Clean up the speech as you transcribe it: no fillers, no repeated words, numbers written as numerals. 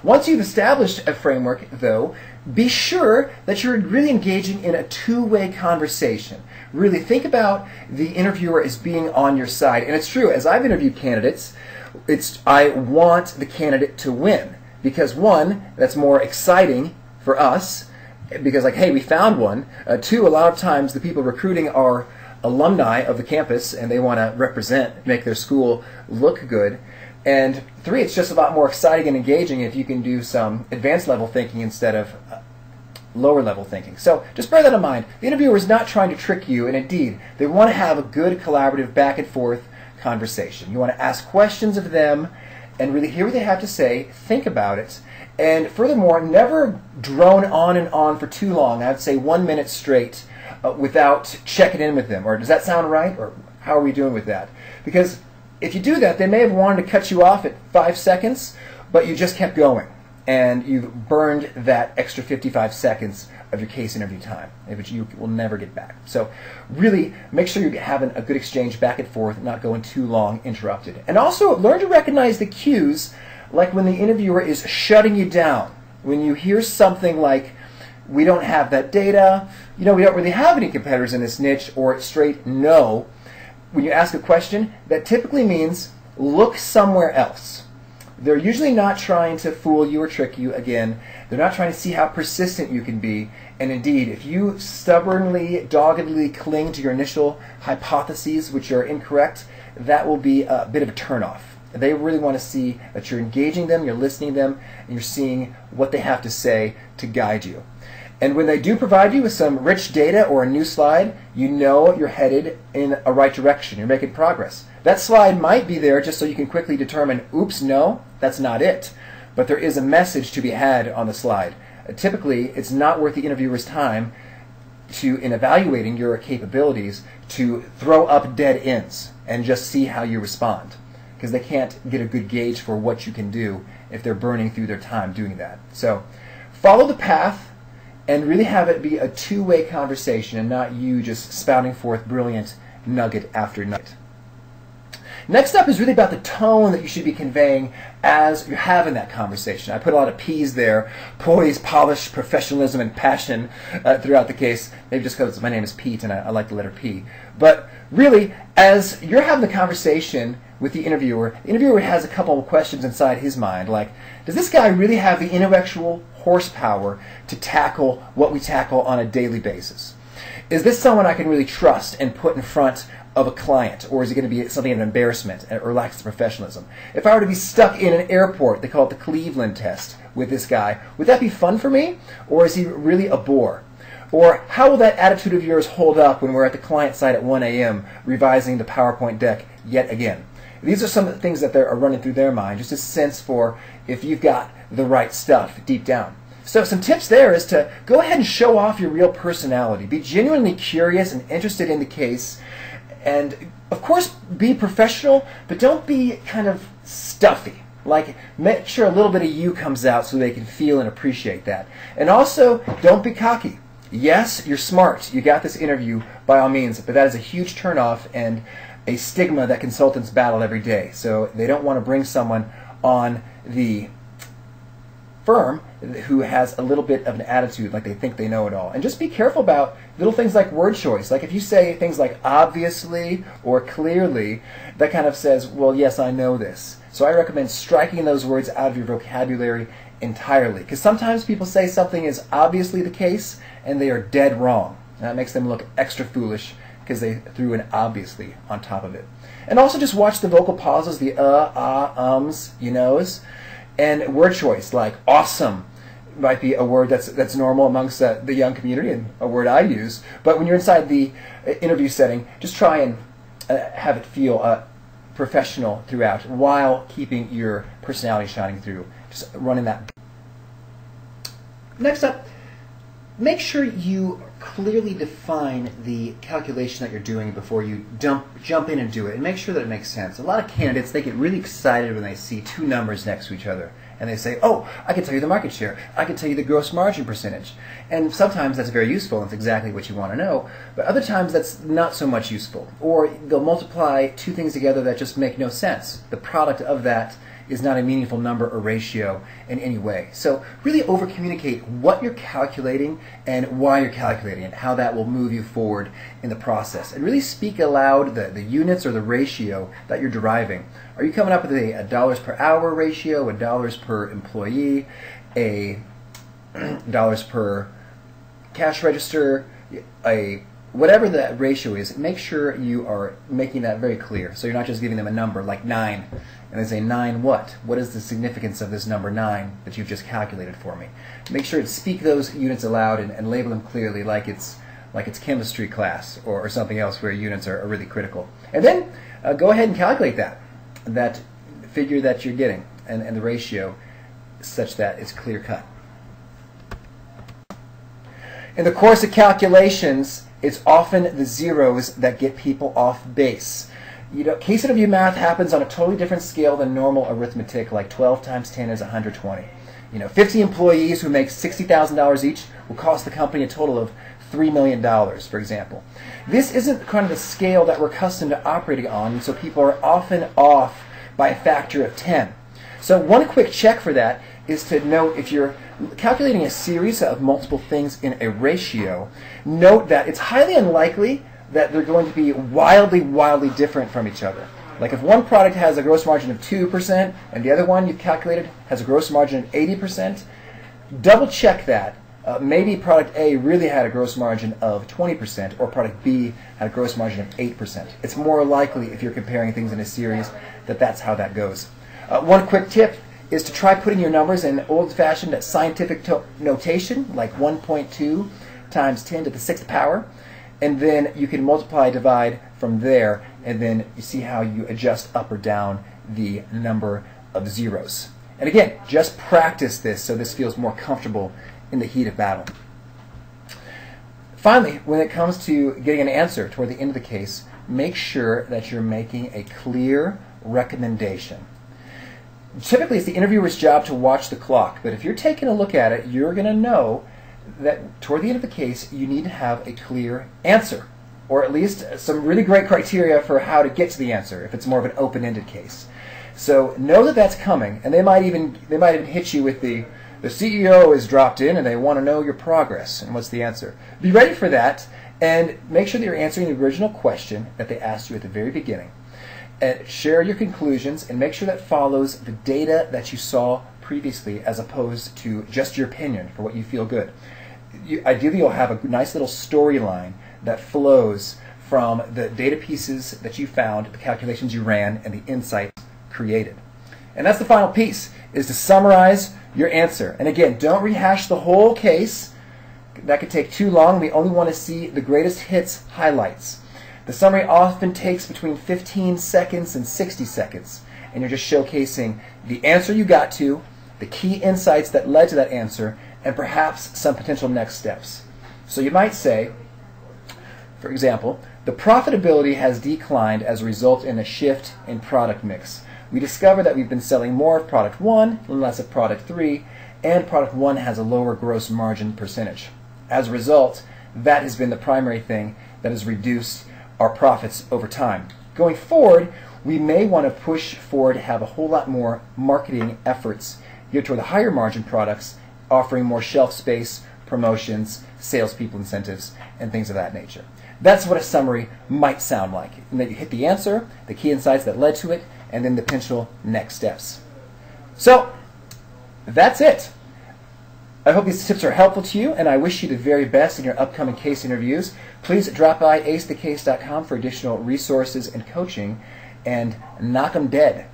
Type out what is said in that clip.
Once you've established a framework, though, be sure that you're really engaging in a two-way conversation. Really think about the interviewer as being on your side. And it's true, as I've interviewed candidates, I want the candidate to win. Because one, that's more exciting for us, because like, hey, we found one. Two, a lot of times the people recruiting are alumni of the campus and they want to represent, make their school look good. And three, it's just a lot more exciting and engaging if you can do some advanced level thinking instead of lower level thinking. So just bear that in mind. The interviewer is not trying to trick you, and indeed, they want to have a good collaborative back and forth conversation. You want to ask questions of them and really hear what they have to say, think about it, and furthermore, never drone on and on for too long. I would say 1 minute straight without checking in with them. Or does that sound right? Or how are we doing with that? Because if you do that, they may have wanted to cut you off at 5 seconds, but you just kept going. And you've burned that extra 55 seconds of your case interview time, which you will never get back. So really make sure you're having a good exchange back and forth, not going too long interrupted. And also learn to recognize the cues, like when the interviewer is shutting you down. When you hear something like, we don't have that data, we don't really have any competitors in this niche, or straight no. When you ask a question, that typically means look somewhere else. They're usually not trying to fool you or trick you. Again, they're not trying to see how persistent you can be. And indeed, if you stubbornly, doggedly cling to your initial hypotheses, which are incorrect, that will be a bit of a turnoff. They really want to see that you're engaging them, you're listening to them, and you're seeing what they have to say to guide you. And when they do provide you with some rich data or a new slide, you know you're headed in a right direction. You're making progress. That slide might be there just so you can quickly determine, oops, no, that's not it. But there is a message to be had on the slide. Typically, it's not worth the interviewer's time in evaluating your capabilities to throw up dead ends and just see how you respond, because they can't get a good gauge for what you can do if they're burning through their time doing that. So follow the path and really have it be a two-way conversation and not you just spouting forth brilliant nugget after nugget. Next up is really about the tone that you should be conveying as you're having that conversation. I put a lot of P's there: poise, polish, professionalism, and passion throughout the case. Maybe just because my name is Pete and I like the letter P. But really, as you're having the conversation with the interviewer has a couple of questions inside his mind, like, does this guy really have the intellectual horsepower to tackle what we tackle on a daily basis? Is this someone I can really trust and put in front of a client, or is it going to be something of an embarrassment or lacks professionalism? If I were to be stuck in an airport, they call it the Cleveland test, with this guy, would that be fun for me, or is he really a bore? Or how will that attitude of yours hold up when we're at the client site at 1 a.m. revising the PowerPoint deck yet again? These are some of the things that are running through their mind, just a sense for if you've got the right stuff deep down. So some tips there is to go ahead and show off your real personality. Be genuinely curious and interested in the case. And of course, be professional, but don't be kind of stuffy. Like, make sure a little bit of you comes out so they can feel and appreciate that. And also, don't be cocky. Yes, you're smart. You got this interview by all means, but that is a huge turnoff and a stigma that consultants battle every day. So they don't want to bring someone on the firm who has a little bit of an attitude like they think they know it all. And just be careful about little things like word choice. Like if you say things like obviously or clearly, that kind of says, well, yes, I know this. So I recommend striking those words out of your vocabulary entirely. Because sometimes people say something is obviously the case and they are dead wrong. And that makes them look extra foolish because they threw an obviously on top of it. And also just watch the vocal pauses, the ums, you knows. And word choice, like awesome, might be a word that's normal amongst the young community and a word I use. But when you're inside the interview setting, just try and have it feel professional throughout while keeping your personality shining through. Just running that. Next up, make sure you clearly define the calculation that you're doing before you jump in and do it, and make sure that it makes sense. A lot of candidates, they get really excited when they see two numbers next to each other, and they say, oh, I can tell you the market share, I can tell you the gross margin percentage. And sometimes that's very useful, and it's exactly what you want to know, but other times that's not so much useful. Or they'll multiply two things together that just make no sense. The product of that is not a meaningful number or ratio in any way. So really over-communicate what you're calculating and why you're calculating it, how that will move you forward in the process. And really speak aloud the units or the ratio that you're deriving. Are you coming up with a dollars per hour ratio, a dollars per employee, a dollars per cash register, whatever that ratio is? Make sure you are making that very clear. So you're not just giving them a number like 9, and they say 9 what? What is the significance of this number 9 that you've just calculated for me? Make sure to speak those units aloud and label them clearly like it's chemistry class or something else where units are really critical. And then go ahead and calculate that figure that you're getting and the ratio such that it's clear cut. In the course of calculations, it's often the zeros that get people off base. Case interview math happens on a totally different scale than normal arithmetic, like 12 times 10 is 120. 50 employees who make $60,000 each will cost the company a total of $3 million, for example. This isn't kind of the scale that we're accustomed to operating on, and so people are often off by a factor of 10. So one quick check for that is to note, if you're calculating a series of multiple things in a ratio, note that it's highly unlikely that they're going to be wildly different from each other. Like if one product has a gross margin of 2% and the other one you've calculated has a gross margin of 80%, double check that. Maybe product A really had a gross margin of 20% or product B had a gross margin of 8%. It's more likely, if you're comparing things in a series, that that's how that goes. One quick tip is to try putting your numbers in old-fashioned scientific notation, like 1.2 times 10 to the 6th power, and then you can multiply, divide from there, and then you see how you adjust up or down the number of zeros. And again, just practice this so this feels more comfortable in the heat of battle. Finally, when it comes to getting an answer toward the end of the case, make sure that you're making a clear recommendation. Typically, it's the interviewer's job to watch the clock, but if you're taking a look at it, you're going to know that toward the end of the case, you need to have a clear answer, or at least some really great criteria for how to get to the answer if it's more of an open-ended case. So know that that's coming, and they might even hit you with the CEO has dropped in and they want to know your progress and what's the answer. Be ready for that, and make sure that you're answering the original question that they asked you at the very beginning. And share your conclusions and make sure that follows the data that you saw previously as opposed to just your opinion for what you feel good. Ideally, you'll have a nice little storyline that flows from the data pieces that you found, the calculations you ran, and the insights created. And that's the final piece, is to summarize your answer. And again, don't rehash the whole case. That could take too long. We only want to see the greatest hits, highlights. The summary often takes between 15 seconds and 60 seconds, and you're just showcasing the answer you got to, the key insights that led to that answer, and perhaps some potential next steps. So you might say, for example, the profitability has declined as a result in a shift in product mix. We discovered that we've been selling more of product 1 and less of product 3, and product 1 has a lower gross margin percentage. As a result, that has been the primary thing that has reduced our profits over time. Going forward, we may want to push forward to have a whole lot more marketing efforts geared toward the higher margin products, offering more shelf space, promotions, salespeople incentives, and things of that nature. That's what a summary might sound like. And then you hit the answer, the key insights that led to it, and then the potential next steps. So, that's it. I hope these tips are helpful to you, and I wish you the very best in your upcoming case interviews. Please drop by acethecase.com for additional resources and coaching, and knock 'em dead.